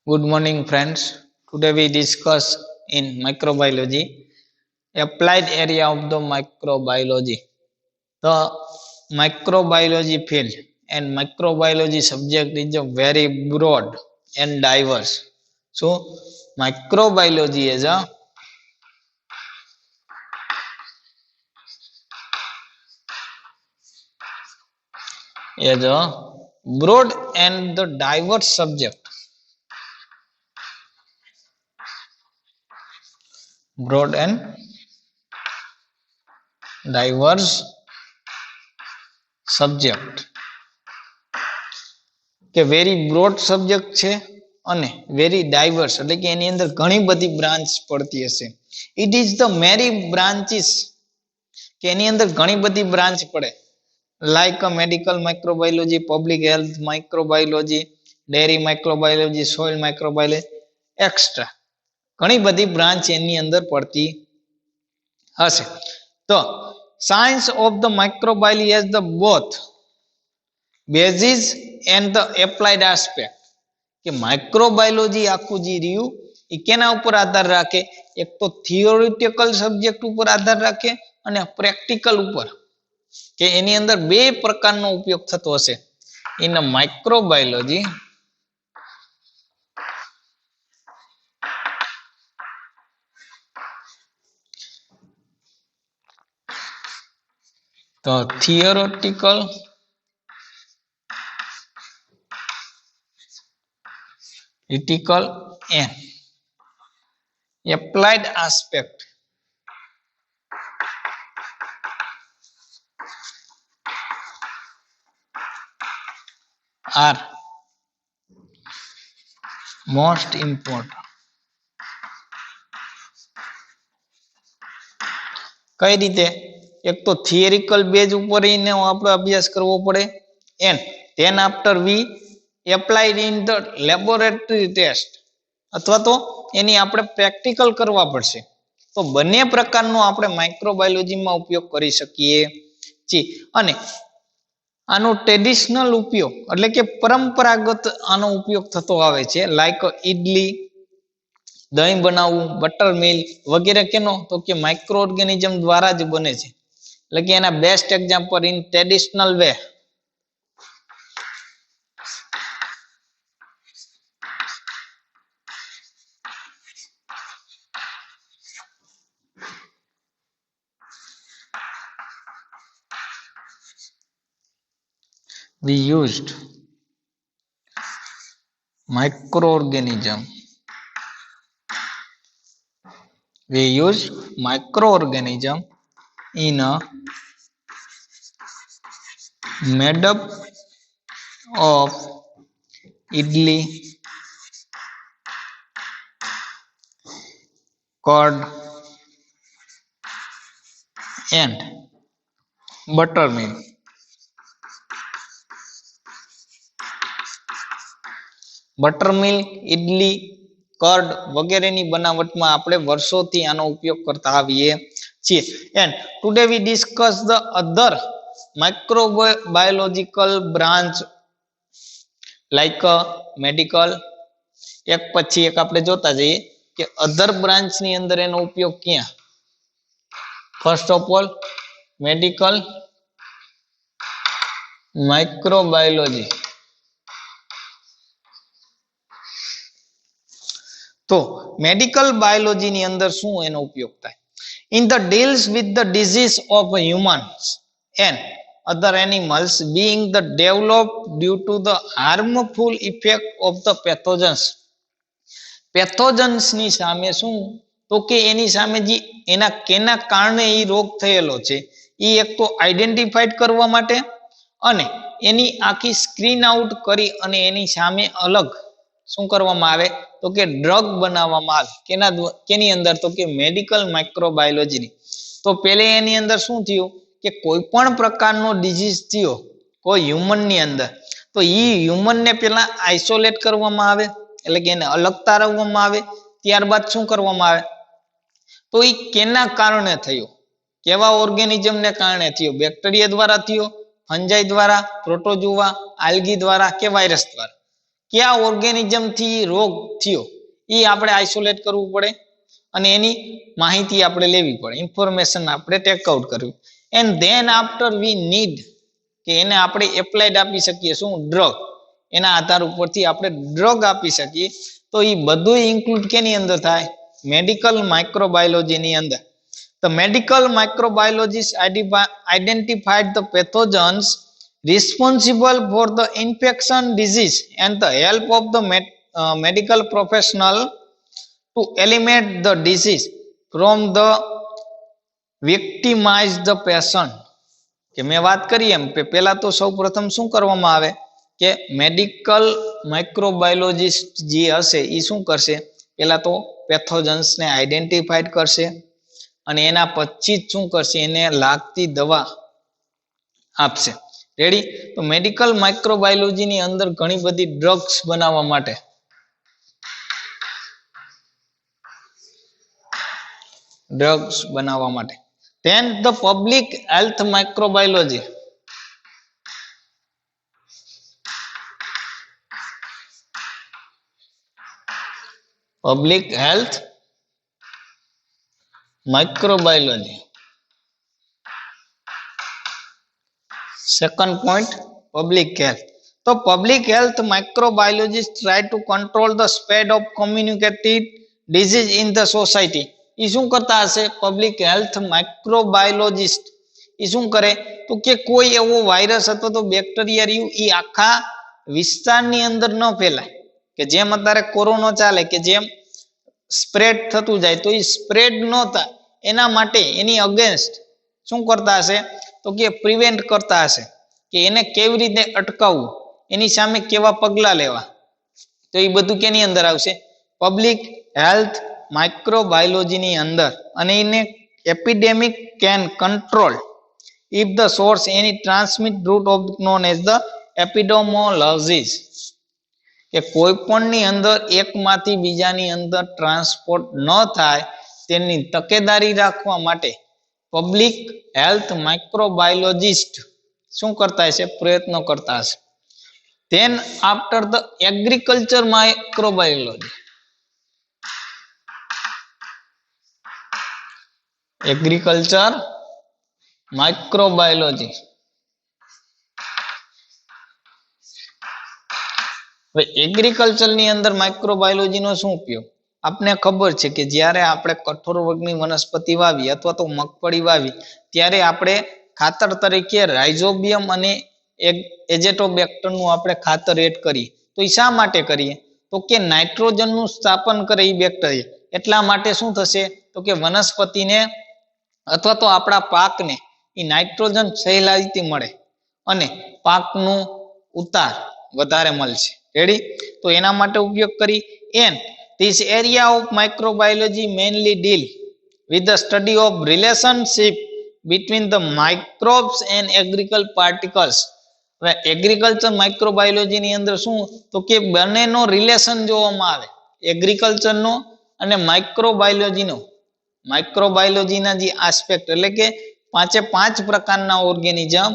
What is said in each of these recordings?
Good morning, friends. Today we discuss in microbiology applied area of the microbiology. The microbiology field and microbiology subject is a very broad and diverse. So, microbiology is a broad and the diverse subject. Broad and diverse subject. કે very broad subject છે અને very divorce એટલે કે એની અંદર ઘણી બધી branch પડતી હશે. It is the many branches કે એની અંદર ઘણી બધી બ્રાન્ચ પડે like medical microbiology, public health microbiology, dairy microbiology, soil microbiology extra ઘણી બધી બ્રાન્ચ એની અંદર પડતી હશે. તો science of the microbiology as the both basis and the applied aspect કે માઇક્રોબાયોલોજી આખું જે રહ્યું એ કેના ઉપર આધાર રાખે? એક તો થિયોરિટિકલ સબ્જેક્ટ ઉપર આધાર રાખે અને પ્રેક્ટિકલ ઉપર કે એની અંદર બે પ્રકારનો ઉપયોગ થતો હશે. ઇન માઇક્રોબાયોલોજી તો theoretical and applied aspect are most important. કઈ રીતે? એક તો થિયરિકલ બેઝ ઉપર એને આપણે અભ્યાસ કરવો પડે and then after we applied in the laboratory test અથવા તો એની આપણે પ્રેક્ટિકલ કરવા પડશે. તો બંને પ્રકારનો આપણે માઇક્રોબાયોલોજીમાં ઉપયોગ કરી શકીએ છીએ. અને આનો ટ્રેડિશનલ ઉપયોગ એટલે કે પરંપરાગત આનો ઉપયોગ થતો આવે છે લાઈક ઇડલી, દહીં બનાવવું, બટર મિલ્ક વગેરે કેનો? તો કે માઇક્રો ઓર્ગેનિઝમ દ્વારા જ બને છે. એટલે કે એના best example in traditional way we used microorganism in a made up of idli, curd and buttermilk. Buttermilk, idli, curd વગેરેની બનાવટમાં આપણે વર્ષોથી આનો ઉપયોગ કરતા આવીએ છીએ. And today we discuss the other microbiological branch like medical. એક પછી એક આપણે જોતા જઈએ કે અધર બ્રાન્ચની અંદર એનો ઉપયોગ ક્યાં? First of all medical microbiology. તો મેડિકલ બાયોલોજી ની અંદર શું એનો ઉપયોગ થાય? In the deals with the disease of humans and other animals being the develop due to the harmful effect of the pathogens. Pathogens ની સામે શું? તો કે એની સામે જે એના કેના કારણે એ રોગ થયેલો છે એ એક તો આઈડેન્ટિફાઈડ કરવા માટે અને એની આખી સ્ક્રીન આઉટ કરી અને એની સામે અલગ શું કરવામાં આવે? તો કે ડ્રગ બનાવવામાં આવે. કેની અંદર? તો કે મેડિકલ માઇક્રોબાયોલોજી ની. તો પેલે એની અંદર શું થયું કે કોઈ પણ પ્રકારનો ડિઝીઝ થયો કોઈ હ્યુમન ની અંદર તો ઈ હ્યુમન ને પેલા આઇસોલેટ કરવામાં આવે એટલે કે એને અલગ તારવવામાં આવે. ત્યારબાદ શું કરવામાં આવે? તો ઈ કેના કારણે થયો? કેવા ઓર્ગેનિઝમ ને કારણે થયો? બેક્ટેરિયા દ્વારા થયો, ફંજાઈ દ્વારા, પ્રોટોજુવા, આલ્ગી દ્વારા કે વાયરસ દ્વારા? क्या ऑर्गेनिज्म थी रोग थयो ई आपणे आइसोलेट करवू पड़े અને એની માહિતી આપણે લેવી પડે, ઇન્ફોર્મેશન આપણે ટેક આઉટ કરવી. And then after we need કે એને આપણે એપ્લાઇડ આપી શકીએ શું ડ્રગ, એના આધાર ઉપરથી આપણે ડ્રગ આપી શકીએ. તો એ બધું ઇન્ક્લુડ કેની અંદર થાય? મેડિકલ માઇક્રોબાયોલોજીની અંદર. The medical microbiologists identified the pathogens responsible for the infection disease and the help of the medical professional to eliminate the disease from the victimized the patient. કે મેં વાત કરી એમ પહેલા તો સૌ પ્રથમ શું કરવામાં આવે કે મેડિકલ માઇક્રોબાયોલોજીસ્ટ જે હશે એ શું કરશે? પહેલા તો પેથોજન્સને આઈડેન્ટિફાઈડ કરશે અને એના પછી જ શું કરશે? એને લાગતી દવા આપશે. રેડી? તો મેડિકલ માઇક્રોબાયોલોજીની અંદર ઘણી બધી ડ્રગ્સ બનાવવા માટે then the public health microbiology. Public health microbiology. Second point, public health. So public health microbiologists try to control the spread of communicated disease in the society. એ શું કરતા હશે? પબ્લિક હેલ્થ માઇક્રોબાયોલોજીસ્ટ એ શું કરે તો કે કોઈ એવો વાયરસ અથવા તો બેક્ટેરિયા રહ્યું એ આખા વિસ્તારની અંદર ન ફેલાય. કે જેમ અત્યારે કોરોના ચાલે કે જેમ સ્પ્રેડ થતું જાય તો એ સ્પ્રેડ ન થાય એના માટે એની અગેન્સ્ટ શું કરતા હશે તો કે પ્રિવેન્ટ કરતા હશે કે એને કેવી રીતે અટકાવવું, એની સામે કેવા પગલા લેવા. તો એ બધું કેની અંદર આવશે? પબ્લિક હેલ્થ માઇક્રોબાયોલોજીની અંદર. અને એને epidemic can control if the source any transmit route of known as the epidemiologies. કે કોઈ પણની અંદર એકમાંથી બીજાની અંદર ટ્રાન્સપોર્ટ ન થાય તેની તકેદારી રાખવા માટે પબ્લિક હેલ્થ માઇક્રોબાયોલોજીસ્ટ શું કરતા હશે? પ્રયત્નો કરતા હશે. Than after the agriculture microbiology. Agriculture microbiology. હવે એગ્રીકલ્ચર ની અંદર માઇક્રોબાયોલોજી નો શું ઉપયોગ? આપને ખબર છે કે જ્યારે આપણે કઠોર વર્ગની વનસ્પતિ વાવી અથવા તો મગફળી વાવી ત્યારે આપણે ખાતર તરીકે રાઇઝોબિયમ અને એઝેટોબેક્ટર નું આપણે ખાતર એડ કરીએ. તો એ શા માટે કરીએ? તો કે નાઇટ્રોજન નું સ્થાપન કરે એ બેક્ટેરિયા. એટલા માટે શું થશે તો કે વનસ્પતિને અથવા તો આપણા પાકને એ નાઇટ્રોજન સહેલાઈથી મળે અને પાકનું ઉતાર વધારે મળશે. રેડી? તો એના માટે ઉપયોગ કરી. And this area of microbiology mainly deal with the study of relationship between the microbes and agricultural particles. હવે એગ્રીકલ્ચર માઇક્રોબાયોલોજી ની અંદર શું તો કે બંનેનો રિલેશન જોવામાં આવે, એગ્રીકલ્ચરનો અને માઇક્રોબાયોલોજીનો. માઇક્રોબાયોલોજીના જે આસ્પેક્ટ એટલે કે 5 પ્રકારના ઓર્ગેનિઝમ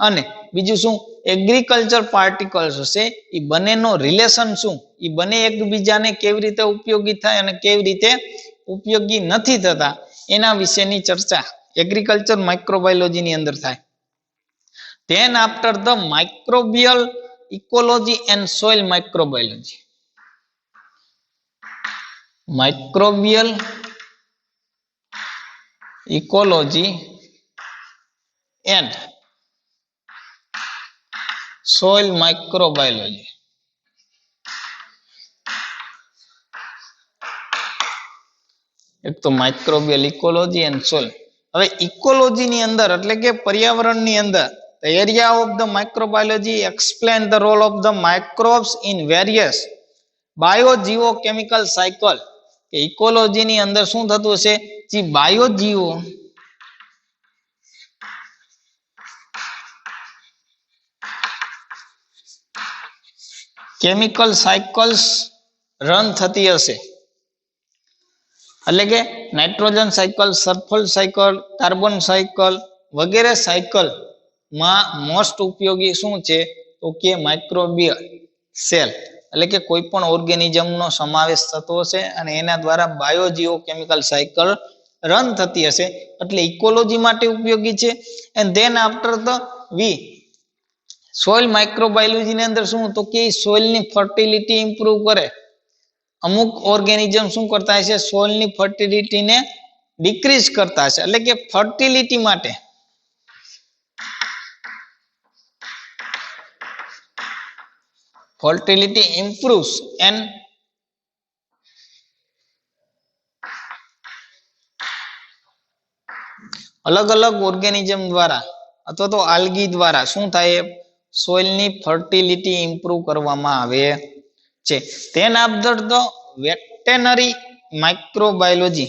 અને બીજું શું એગ્રીકલ્ચર પાર્ટિકલ્સ હશે એ બંનેનો રિલેશન શું, એ બંને એકબીજાને કેવી રીતે ઉપયોગી થાય અને કેવી રીતે ઉપયોગી નથી થતા એના વિશેની ચર્ચા એગ્રીકલ્ચર માઇક્રોબાયોલોજી ની અંદર થાય. Then after the microbial ecology and soil microbiology. Microbial ecology and soil microbiology. એક તો માઇક્રોબિયલ ઇકોલોજી એન્ડ સોઇલ. હવે ઇકોલોજી ની અંદર એટલે કે પર્યાવરણની અંદર the area of the microbiology explain the role of the microbes in various biogeochemical cycle. કે ઇકોલોજી ની અંદર શું થતું હશે? જે બાયોજીઓ કેમિકલ સાયકલ્સ રન થતી હશે. એટલે કે nitrogen cycle, sulphur cycle, carbon cycle વગેરે સાયકલ માં મોસ્ટ ઉપયોગી શું છે તો કે માઇક્રોબિયલ સેલ એટલે કે કોઈ પણ ઓર્ગેનિઝમનો સમાવેશ થતો હશે અને એના દ્વારા બાયોજીઓકેમિકલ સાયકલ રન થતી હશે એટલે ઇકોલોજી માટે ઉપયોગી છે. And then after the V soil microbiology ની અંદર શું તો કે સોઇલ ની ફર્ટિલિટી ઇમ્પ્રુવ કરે. અમુક ઓર્ગેનિઝમ શું કરતા હશે સોઇલ ની ફર્ટિલિટી ને ડિક્રીઝ કરતા હશે એટલે કે ફર્ટિલિટી માટે fertility improves and અલગ અલગ ઓર્ગેનિઝમ દ્વારા અથવા તો આલ્ગી દ્વારા શું થાય સોઇલ ની ફર્ટિલિટી ઇમ્પ્રુવ કરવામાં આવે છે. then after the veterinary microbiology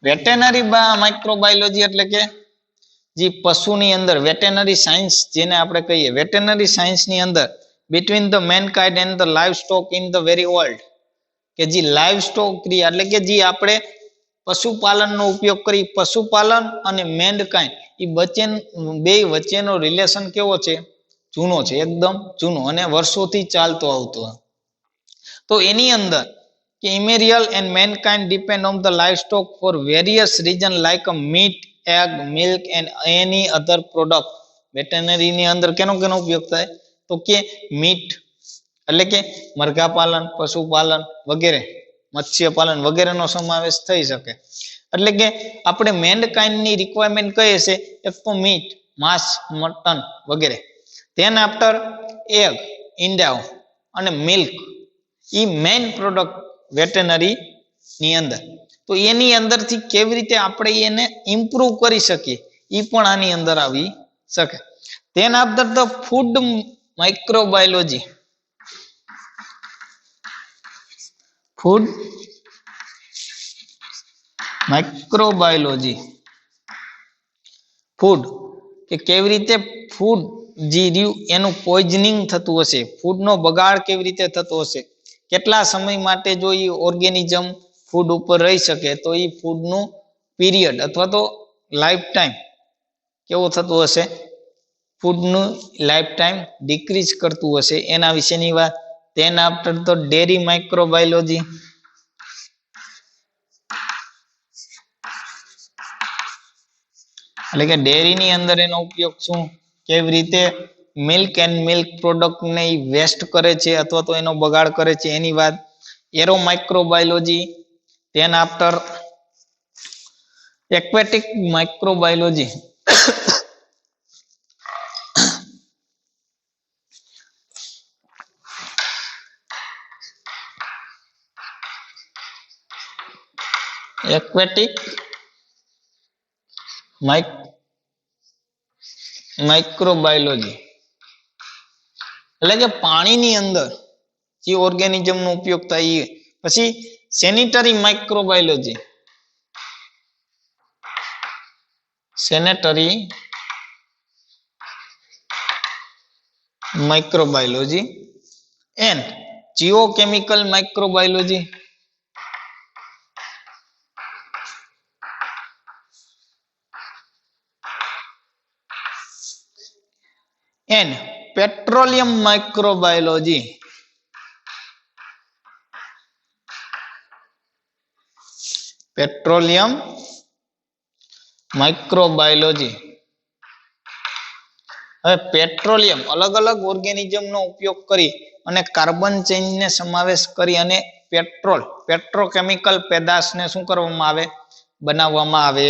veterinary microbiology એટલે કે જે પશુની અંદર વેટેનરી સાયન્સ જેને આપણે કહીએ વેટેનરી સાયન્સ ની અંદર between the mankind and the live stock in the very world કે જે લાઇવ સ્ટોક ક્રિયા એટલે કે જે આપણે પશુપાલનનો ઉપયોગ કરી પશુપાલન અને મેનકાઇન્ડ એ બે વચ્ચેનો રિલેશન કેવો છે જૂનો છે એકદમ જૂનો અને વર્ષોથી ચાલતો આવતો. તો એની અંદર કે ઇમેરિયલ and mankind depend on the livestock for various reason like meat egg milk and any other product. Veterinary ની અંદર કેનો ઉપયોગ થાય તો કે મીટ એટલે કે મરઘા પાલન પશુપાલન વગેરે મત્સ્યપાલન વગેરેનો સમાવેશ થઈ શકે. એટલે કે આપણે મેનકાઇન્ડ ની રિક્વાયરમેન્ટ કહીએ છે એક તો મીટ માંસ મટન વગેરે. ધેન આફ્ટર એગ ઈંડાઓ અને મિલ્ક ઈ મેઇન પ્રોડક્ટ વેટેનરી ની અંદર. તો એની અંદરથી કેવી રીતે આપણે એને ઇમ્પ્રુવ કરી શકીએ એ પણ આની અંદર આવી શકે. Than after the food microbiology food microbiology food કે કેવી રીતે ફૂડ જે રહ્યું એનું પોઈઝનિંગ થતું હશે ફૂડનો બગાડ કેવી રીતે થતો હશે કેટલા સમય માટે જો એ ઓર્ગેનિઝમ ફૂડ ઉપર રહી શકે તો એ ફૂડનું પીરિયડ અથવા તો લાઈફ ટાઈમ કેવો થતું હશે ફૂડનું લાઈફ ટાઈમ ડિક્રીઝ કરતું હશે એના વિશેની વાત. ધેન આફ્ટર તો ડેરી માઇક્રોબાયોલોજી એટલે કે ડેરીની અંદર એનો ઉપયોગ શું કેવી રીતે મિલ્ક એન્ડ મિલ્ક પ્રોડક્ટને વેસ્ટ કરે છે અથવા તો એનો બગાડ કરે છે એની વાત. Arrow microbiology than after aquatic microbiology aquatic microbiology એટલે કે પાણીની અંદર જે ઓર્ગેનિઝમનો ઉપયોગ થાય એ. પછી sanitary microbiology sanitary microbiology and geochemical microbiology and petroleum microbiology petroleum microbiology. હવે પેટ્રોલિયમ અલગ અલગ ઓર્ગેનિઝમનો ઉપયોગ કરી અને કાર્બન ચેઇનને સમાવેશ કરી અને પેટ્રોકેમિકલ પેદાશને શું કરવામાં આવે બનાવવામાં આવે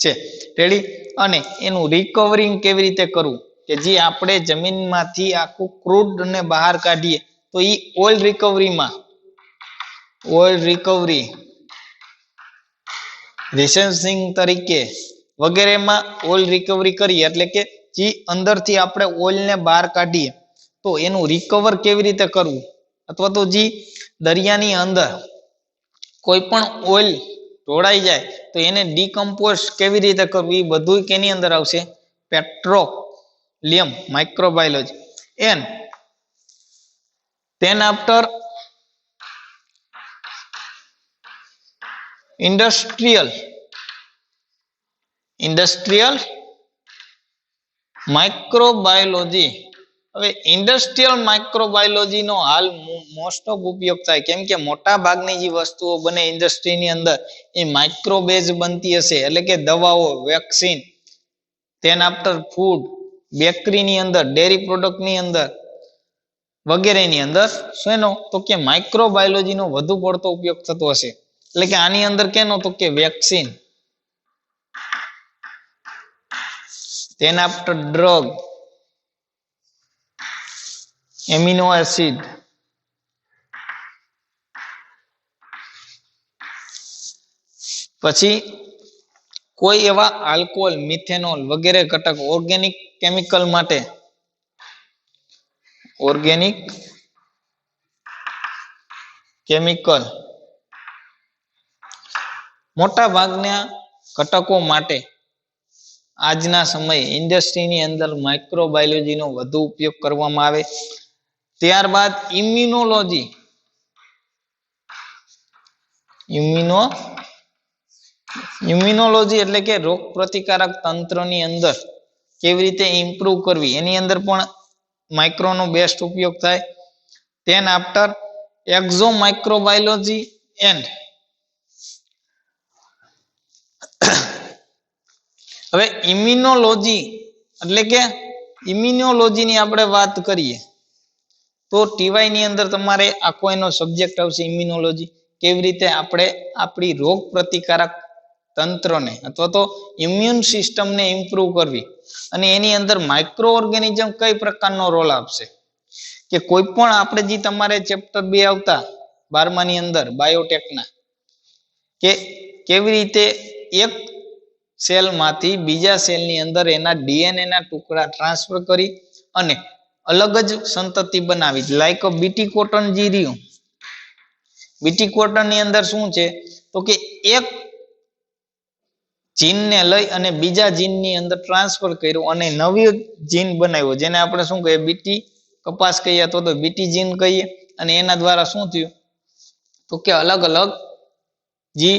છે. રેડી. અને એનું રિકવરિંગ કેવી રીતે કરવું કે જે આપણે જમીનમાંથી આખું ક્રૂડ ને બહાર કાઢીએ તો એ ઓઇલ રિકવરી રિસેન્સિંગ તરીકે વગેરેમાં ઓઇલ રિકવરી કરીએ એટલે કે જે અંદરથી આપણે ઓઇલને બહાર કાઢીએ તો એનું રિકવર કેવી રીતે કરવું અથવા તો જે દરિયાની અંદર કોઈ પણ ઓઇલ ઢોળાઈ જાય તો એને ડીકમ્પોઝ કેવી રીતે કરવું એ બધું કેની અંદર આવશે petroleum microbiology. And then after industrial microbiology. હવે ઇન્ડસ્ટ્રીયલ માઇક્રોબાયોલોજી નો હાલ મોસ્ટ ઓફ ઉપયોગ થાય, કેમ કે મોટા ભાગની જે વસ્તુઓ બને ઇન્ડસ્ટ્રીની અંદર એ માઇક્રોબેઝ બનતી હશે, એટલે કે દવાઓ, વેક્સિન, ધેન આફ્ટર ફૂડ, બેકરીની અંદર, ડેરી પ્રોડક્ટની અંદર વગેરેની અંદર શેનો તો કે માઇક્રોબાયોલોજીનો વધુ પડતો ઉપયોગ થતો હશે. એટલે કે આની અંદર કેનો તો કે vaccine, than after drug, amino acid, પછી કોઈ એવા આલ્કોહોલ, મિથેનોલ વગેરે ઘટક ઓર્ગેનિક કેમિકલ માટે ઓર્ગેનિક કેમિકલ મોટા ભાગના ઘટકો માટે આજના સમયે ઇન્ડસ્ટ્રીની અંદર માઇક્રોબાયોલોજીનો વધુ ઉપયોગ કરવામાં આવે. ત્યારબાદ ઇમ્યુનોલોજી, ઇમ્યુનોલોજી એટલે કે રોગ પ્રતિકારક તંત્રની અંદર કેવી રીતે ઇમ્પ્રુવ કરવી, એની અંદર પણ માઇક્રોનો બેસ્ટ ઉપયોગ થાય. ધેન આફ્ટર એક્ઝો માઇક્રોબાયોલોજી એન્ડ હવે ઇમ્યુનોલોજી એટલે કે ઇમ્યુનોલોજીની આપણે વાત કરીએ તો ટીવાય ની અંદર તમારે આખો એનો સબ્જેક્ટ આવશે ઇમ્યુનોલોજી. કેવી રીતે આપણે આપણી રોગ પ્રતિકારક તંત્રને અથવા તો ઇમ્યુન સિસ્ટમને ઇમ્પ્રુવ કરવી, અને એની અંદર માઇક્રો ઓર્ગેનિઝમ કઈ પ્રકારનો રોલ આપશે. કે કોઈ પણ આપણે જે તમારે ચેપ્ટર 2 આવતા 12મા ની અંદર બાયોટેકના, કે કેવી રીતે એક સેલમાંથી બીજા સેલની અંદર એના ડીએનએ ના ટુકડા ટ્રાન્સફર કરી અને અલગ જ સંતતિ બનાવી, લાઈક બીટી કોટન જે રહ્યું, બીટી કોટન ની અંદર શું છે તો કે એક જીનને લઈ અને બીજા જીનની અંદર ટ્રાન્સફર કર્યું અને નવી જીન બનાવ્યો, જેને આપણે શું કહીએ બીટી કપાસ કહીએ અથવા તો બીટી જીન કહીએ. અને એના દ્વારા શું થયું તો કે અલગ અલગ જે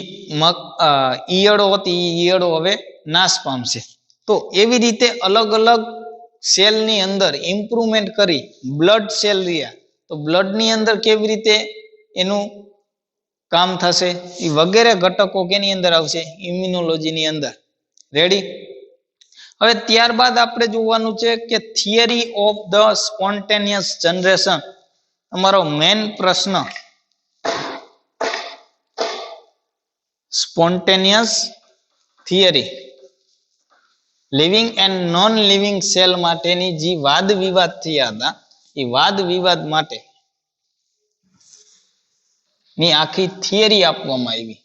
ઈયળો હતી એ ઈયળો હવે નાશ પામશે. તો એવી રીતે અલગ અલગ સેલની અંદર ઇમ્પ્રુવમેન્ટ કરી બ્લડ સેલ રહ્યા, તો બ્લડની અંદર કેવી રીતે એનું કામ થશે એ વગેરે ઘટકો કેની અંદર આવશે ઇમ્યુનોલોજીની અંદર. રેડી. હવે ત્યારબાદ આપણે જોવાનું છે કે theory of the spontaneous generation. અમારો મેઇન પ્રશ્ન spontaneous theory, living and non living cell માટેની જે વાદ વિવાદ થયા હતા એ વાદ વિવાદ માટે ની આખી થિયરી આપવામાં આવી,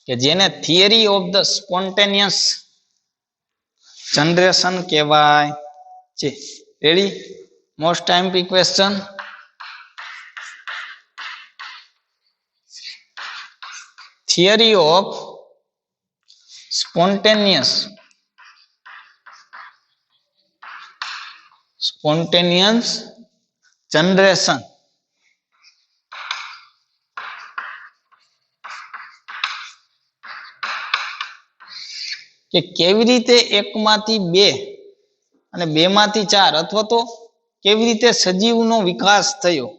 કે જેને theory of the spontaneous generation કહેવાય છે. રેડી. મોસ્ટ ટાઈમ્પી question. Theory of spontaneous generation. કે કેવી રીતે 1 માંથી 2 અને 2 માંથી 4 અથવા તો કેવી રીતે સજીવનો વિકાસ થયો,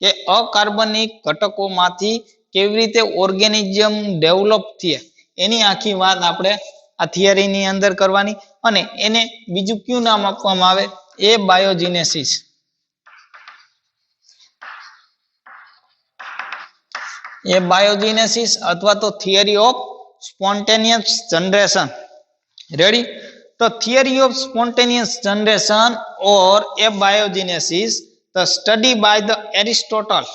કે અકાર્બનિક ઘટકોમાંથી કેવી રીતે ઓર્ગેનિઝમ ડેવલપ થયા, એની આખી વાત આપણે આ થિયરીની અંદર કરવાની. અને એને બીજું કયું નામ આપવામાં આવે એ બાયોજિનેસિસ. એ બાયોજિનેસિસ અથવા તો theory of spontaneous generation. Ready. તો theory of spontaneous generation or abiogenesis, the study by the Aristotle.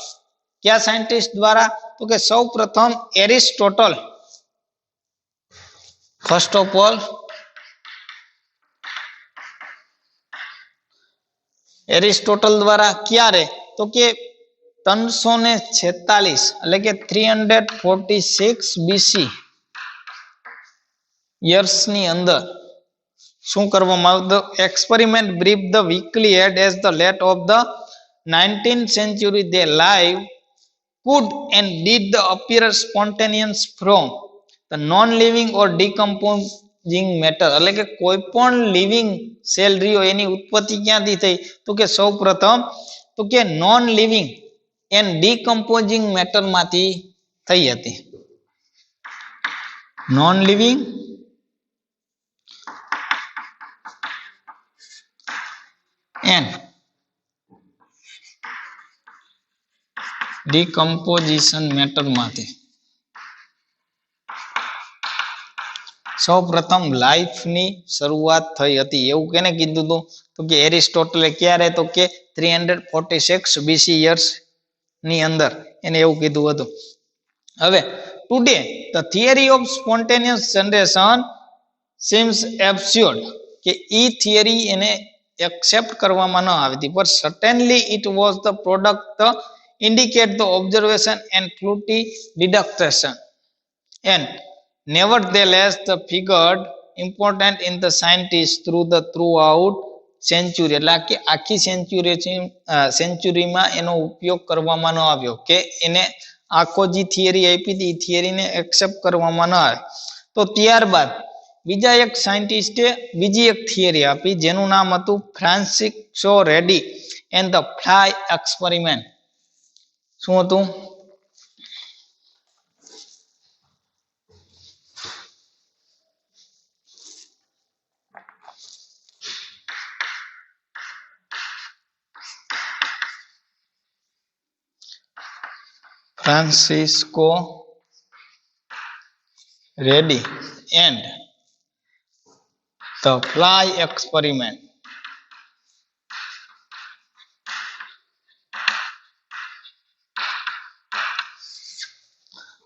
क्या साइंटिस्ट द्वारा तो के सौ प्रथम Aristotle, first of all Aristotle द्वारा क्या रे तो के 346 એટલે કે 346 બીસી યર્સ ની અંદર શું કરવામાં આવ્યું? experiment brief the weekly head as the late of the 19th century they live could and did the appear spontaneous from non living or decomposing matter એટલે કે કોઈ પણ લિવિંગ સેલ રહ્યો એની ઉત્પત્તિ ક્યાંથી થઈ તો કે સૌપ્રથમ તો કે નોન લિવિંગ એન્ડ ડીકમ્પોઝિંગ મેટર માંથી થઈ હતી. Non living and decomposition matter માંથી સૌ પ્રથમ લાઈફ ની શરૂઆત થઈ હતી એવું કેને કીધું હતું તો કે એરિસ્ટોટલે ક્યારે તો કે 346 BC યર્સ ની અંદર એને એવું કીધું હતું. હવે today the theory of spontaneous generation seems absurd કે ઈ થિયરી એને એક્સેપ્ટ કરવામાં ન આવી હતી પણ certainly it was the product the indicate the observation and faulty deduction and nevertheless the figured important in the scientists throughout century એટલે કે આખી સેન્ચુરીમાં એનો ઉપયોગ કરવામાં ન આવ્યો કે એને આખો જે થિયરી આપી હતી એ થિયરીને એક્સેપ્ટ કરવામાં ન આવે. તો ત્યારબાદ બીજા એક સાયન્ટિસ્ટે બીજી એક થિયરી આપી જેનું નામ હતું Francisco ready and the fly experiment. શું હતું? Francisco Redi and the fly experiment.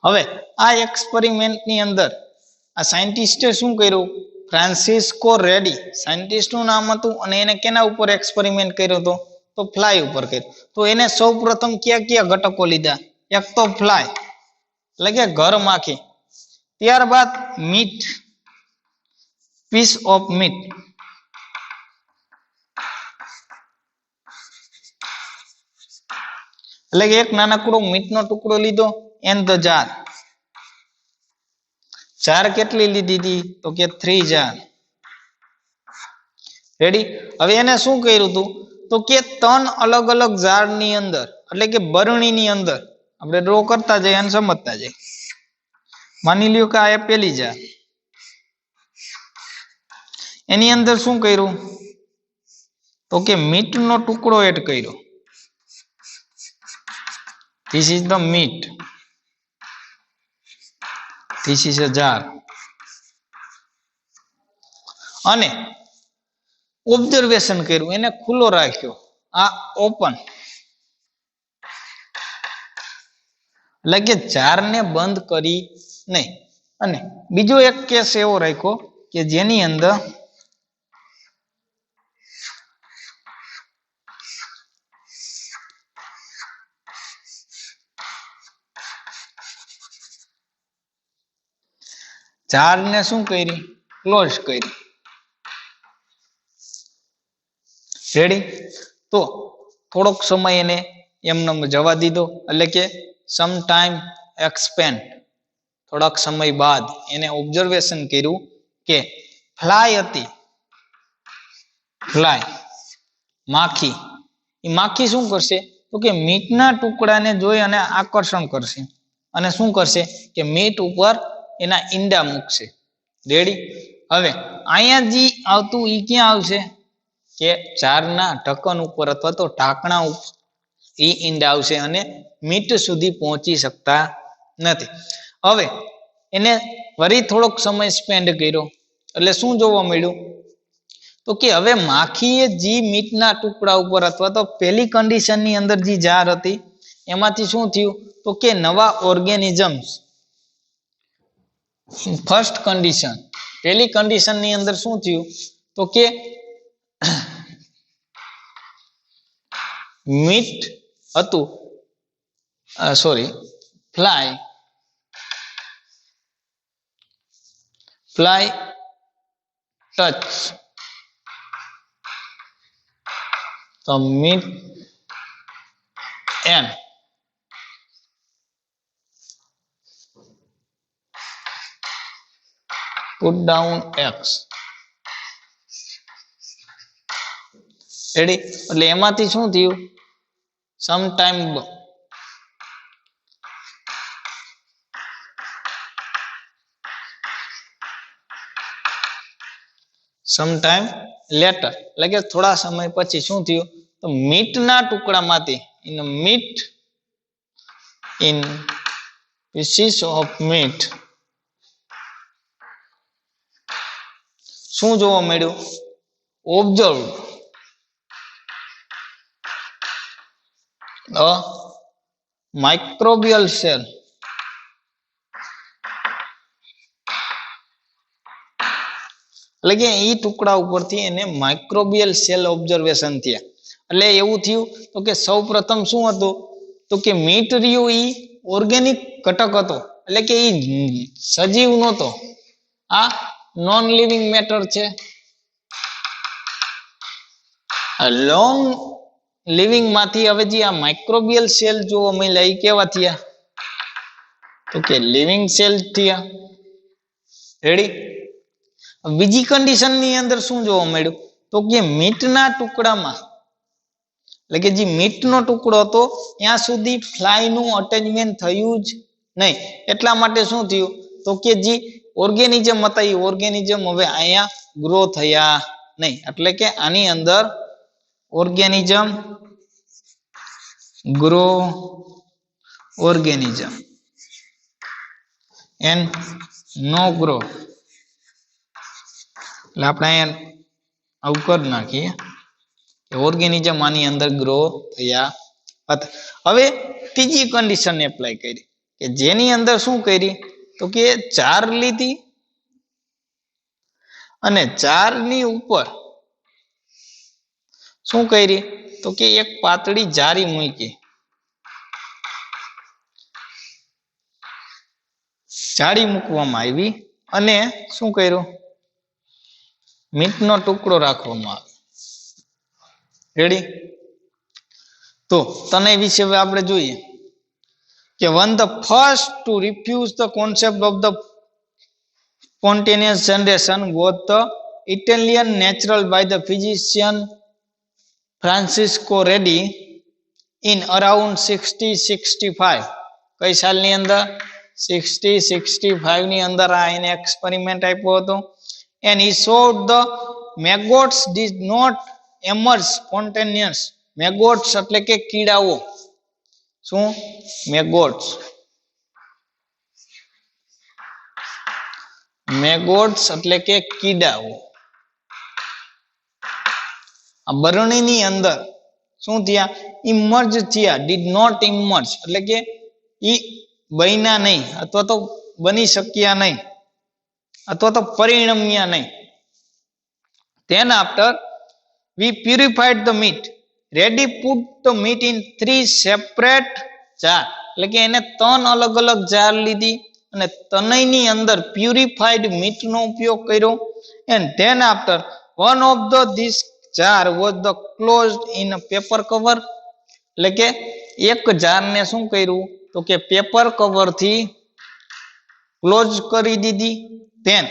હવે આ એક્સપેરિમેન્ટ ની અંદર આ સાયન્ટિસ્ટે શું કર્યું? ફ્રાન્સિસ્કો રેડી સાયન્ટિસ્ટનું નામ હતું અને એને કેના ઉપર એક્સપેરિમેન્ટ કર્યો હતો તો ફ્લાય ઉપર કર્યો. તો એને સૌપ્રથમ કયા કયા ઘટકો લીધા? એક તો ફ્લાય એટલે કે ઘર માખી, ત્યારબાદ મીટ, પીસ ઓફ મીટ, એટલે કે એક નાનકડો મીટનો ટુકડો લીધો એન્ડ ધ જાર. જાર કેટલી લીધી હતી તો કે 3 જાર. રેડી? હવે એને શું કર્યું હતું તો કે 3 અલગ અલગ જાર ની અંદર એટલે કે બરણી ની અંદર આપણે ડ્રો કરતા જઈએ અને સમજતા જઈએ. માની લ્યો કે આ પેલી જાર, એની અંદર શું કર્યું તો કે મીટનો ટુકડો એડ કર્યો. This is the meat. This is a jar. અને ઓબ્ઝર્વેશન કર્યું, એને ખુલ્લો રાખ્યો, આ ઓપન એટલે કે જારને બંધ કરી નહીં. અને બીજો એક કેસ એવો રાખ્યો કે જેની અંદર જારને શું કરી? ક્લોઝ કરી. રેડી? તો થોડોક સમય એને એમને જવા દીધો એટલે કે સમ ટાઈમ એક્સપેન્ડ. થોડાક સમય બાદ એને ઓબ્ઝર્વેશન કર્યું કે ફ્લાય હતી, ફ્લાય માખી, એ માખી શું કરશે તો કે મીટના ટુકડાને જોઈ અને આકર્ષણ કરશે અને શું કરશે કે મીટ ઉપર એના ઈંડા મૂકશે. રેડી? હવે અહીંયા જે આવતું ઈ ક્યાં આવશે કે જારના ઢક્કન ઉપર અથવા તો ઢાંકણા ઉપર ઈ ઈંડા આવશે અને મીટ સુધી પહોંચી શકતા નથી. હવે એને વળી થોડોક સમય સ્પેન્ડ કર્યો એટલે શું જોવા મળ્યું તો કે હવે માખીએ જે મીટના ટુકડા ઉપર અથવા તો પહેલી કન્ડિશનની અંદર જે જાર હતી એમાંથી શું થયું તો કે નવા ઓર્ગેનિઝમ્સ. ફર્સ્ટ કન્ડિશન, પહેલી કન્ડિશનની અંદર શું થયું તો કે મીટ હતું, sorry fly touch the meat and put down x ready એટલે એમાંથી શું થયું સમ ટાઈમ લેટર એટલે કે થોડા સમય પછી શું થયું તો મીટના ટુકડામાંથી in pieces of meat શું જોવા મળ્યું observed a microbial cell એટલે કે એ ટુકડા ઉપરથી એને માઇક્રોબિયલ સેલ ઓબ્ઝર્વેશન થયા એટલે એવું થયું તો કે સૌ પ્રથમ શું હતું તો કે મીટ રહ્યું ઈ ઓર્ગેનિક ઘટક હતો એટલે કે ઈ સજીવ નહોતો આ નોન લિવિંગ મેટર છે લોંગ લિવિંગ માંથી હવે જે આ માઇક્રોબિયલ સેલ જોવા મળ્યા એ કેવા થયા તો કે લિવિંગ સેલ થયા રેડી બીજી કન્ડિશન ની અંદર શું જોવા મળ્યું તો કે મીટના ટુકડામાં એટલે કે જે મીટનો ટુકડો હતો ત્યાં સુધી ફ્લાયનું અટેચમેન્ટ થયું જ નહીં એટલા માટે શું થયું તો કે જે ઓર્ગેનિઝમ હતા એ ઓર્ગેનિઝમ હવે અહીંયા ગ્રો થયા નહીં એટલે કે આની અંદર organism grow organism and no grow એટલે આપણે અહીંયા આવું કરી નાખીએ ઓર્ગેનિઝમ આની અંદર ગ્રો થયા હતા હવે ત્રીજી કન્ડિશન એપ્લાય કરી કે જેની અંદર શું કરી તો કે ચાર લીધી અને ચારની ઉપર શું કરી તો કે એક પાતળી જારી મૂકી જાળી મૂકવામાં આવી અને શું કર્યું મીટનો ટુકડો રાખવામાં આવ્યો રેડી તો તને વિશે હવે આપણે જોઈએ કે one the first to refuse the concept of the spontaneous generation was the Italian natural by the physician Francisco Redi in around 6065 કઈ સાલની અંદર 6065 ની અંદર આ એને એક્સપેરિમેન્ટ આપ્યો હતો and he showed the maggots did not emerge spontaneous maggots એટલે કે કીડાઓ શું maggots એટલે કે કીડાઓ આ બરણીની અંદર શું થયા ઇમર્જ થયા did not emerge એટલે કે ઈ બન્યા નહીં અથવા તો બની શક્યા નહીં અથવા તો પરિણમ્યા નહીં then after we purified the meat Redi put the meat in 3 separate jar એટલે કે એને 3 અલગ અલગ જાર લીધી અને તનયની અંદર પ્યુરિફાઈડ મીટ નો ઉપયોગ કર્યો and then after one of this jar was the closed in a paper cover એટલે કે એક જાર ને શું કર્યું તો કે પેપર કવર થી ક્લોઝ કરી દીધી then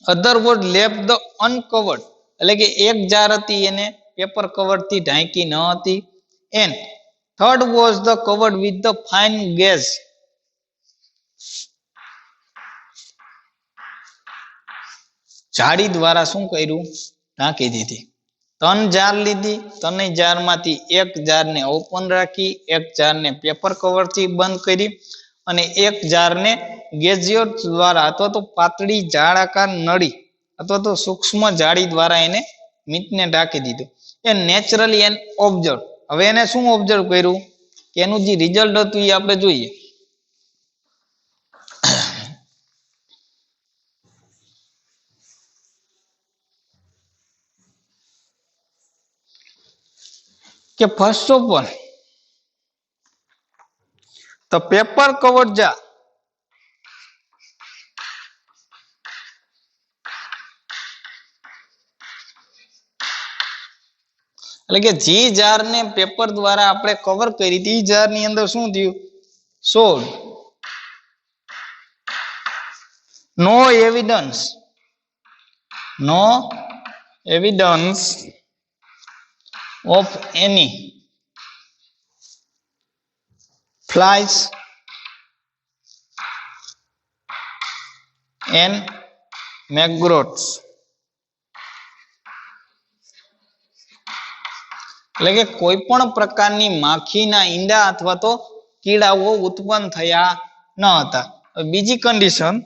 other was left the uncovered એટલે કે એક જાર હતી એને પેપર કવર થી ઢાંકી ન હતી and third was the covered with the fine gauze જાળી દ્વારા શું કર્યું ઢાંકી દીધી 3 જાર લીધી 3 જારમાંથી એક જારને ઓપન રાખી એક જારને પેપર કવર થી બંધ કરી અને એક જારને ગેજિયોટ દ્વારા અથવા તો પાતળી જાળાકાર નળી અથવા તો સૂક્ષ્મ જાળી દ્વારા એને મીટને ઢાંકી દીધું એ નેચરલી એન ઓબ્ઝર્વ હવે એને શું ઓબ્ઝર્વ કર્યું કે એનું જે રિઝલ્ટ હતું એ આપણે જોઈએ કે first of all the paper covered jar એટલે કે જે જાર ને પેપર દ્વારા આપણે કવર કરી હતી એ જાર ની અંદર શું થયું સોડ no evidence no evidence of any flies and maggots એટલે કે કોઈ પણ પ્રકારની માખીના ઈંડા અથવા તો કીડાઓ ઉત્પન્ન થયા ન હતા. બીજી કન્ડિશન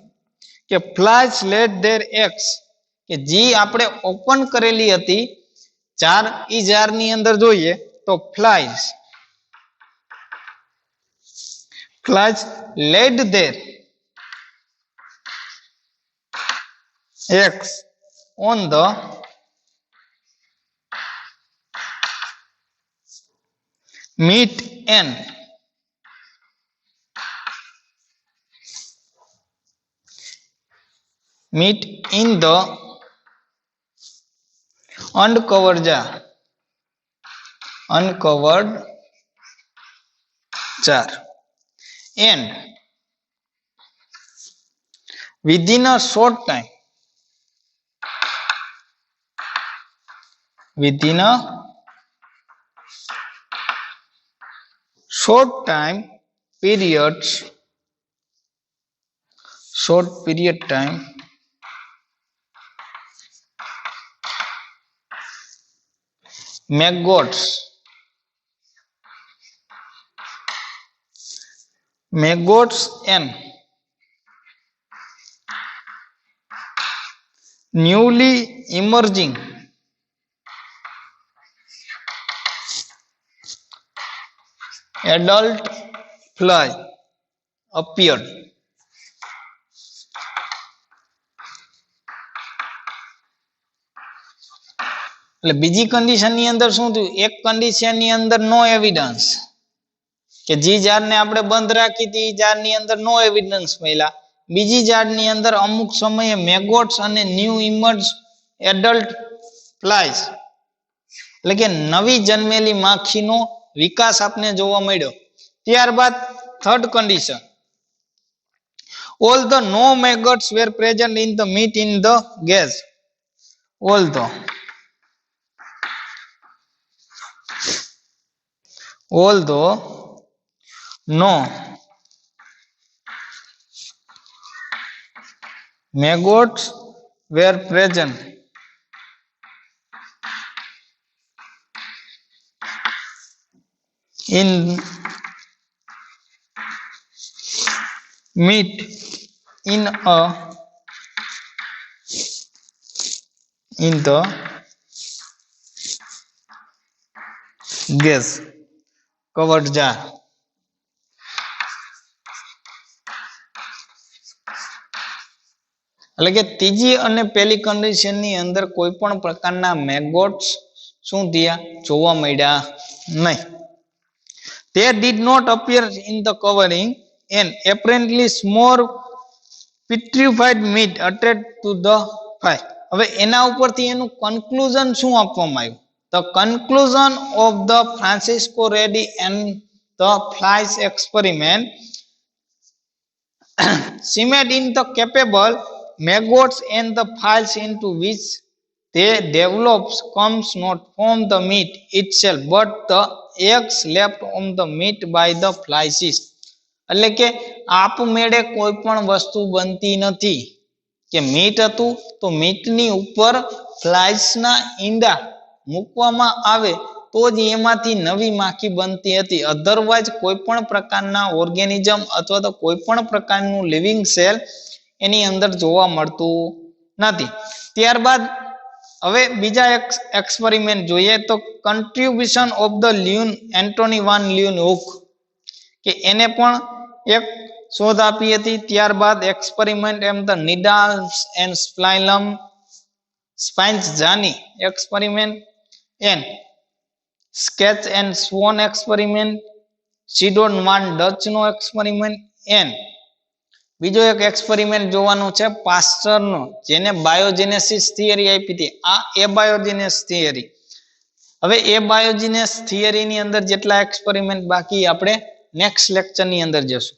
કે ફ્લાઇઝ લેડ ધેર એગ્સ કે જે આપણે ઓપન કરેલી હતી જાર ઈ જારની અંદર જોઈએ તો flies lead there eggs on the meat and meat in the uncovered jar and within a short time short period time maggots and newly emerging adult fly appeared. એટલે બીજી કન્ડિશન ની અંદર શું થયું એક કન્ડિશન ની અંદર નો એવિડન્સ કે જે જારને આપણે બંધ રાખી હતી એ જારની અંદર નો એવિડન્સ મળ્યા બીજી જારની અંદર અમુક સમયે મેગોટ્સ અને ન્યૂ ઇમર્જ એડલ્ટ ફ્લાઇઝ એટલે કે નવી જન્મેલી માખીનો વિકાસ આપને જોવા મળ્યો. ત્યારબાદ third condition although no maggots were present in the meat in the gas although no maggots were present in meat in the gas covered jar. એટલે કે ત્રીજી અને પહેલી કન્ડિશન ની અંદર કોઈ પણ પ્રકારના મેગોટ્સ શું થયા જોવા મળ્યા નહીં. They did not appear in the covering and apparently small petrified meat attached to the fly. હવે એના ઉપરથી એનું કન્ક્લુઝન શું આપવામાં આવ્યું The conclusion of the Francisco Redi and the flies experiment seemed in the capable maggots and the flies into which they develop comes not from the meat itself but the eggs left on the meat by the flies. એટલે કે આપમેળે કોઈ પણ વસ્તુ બનતી નથી કે meet હતું તો મીટની ઉપર ફ્લાઇસના ઈંડા મૂકવામાં આવે તો જ એમાંથી નવી માખી બનતી હતી અધરવાઇઝ કોઈ પણ પ્રકારના ઓર્ગેનિઝમ અથવા તો કોઈ પણ પ્રકારનું લિવિંગ સેલ એની અંદર જોવા મળતું નથી. ત્યારબાદ હવે બીજા એક એક્સપેરિમેન્ટ જોઈએ તો contribution of the Leeuwen Antonie van Leeuwenhoek કે એને પણ એક શોધ આપી હતી. ત્યારબાદ એક્સપેરિમેન્ટ એમ ધ નિડાલ્સ એન્ડ સ્પ્લાઇલમ સ્પાઇન્સ જાની એક્સપેરિમેન્ટ એન્ડ સ્કેચ એન્ડ સ્વોન એક્સપેરિમેન્ટ સિડોન વાન ડચ નો એક્સપેરિમેન્ટ એન્ડ બીજો એક એક્સપેરિમેન્ટ જોવાનો છે પાસ્ચરનો જેને બાયોજેનેસિસ થિયરી આપી હતી આ એબાયોજેનેસ થિયરી. હવે એબાયોજેનેસ થિયરી ની અંદર જેટલા એક્સપેરિમેન્ટ બાકી આપણે નેક્સ્ટ લેક્ચર ની અંદર જોશું.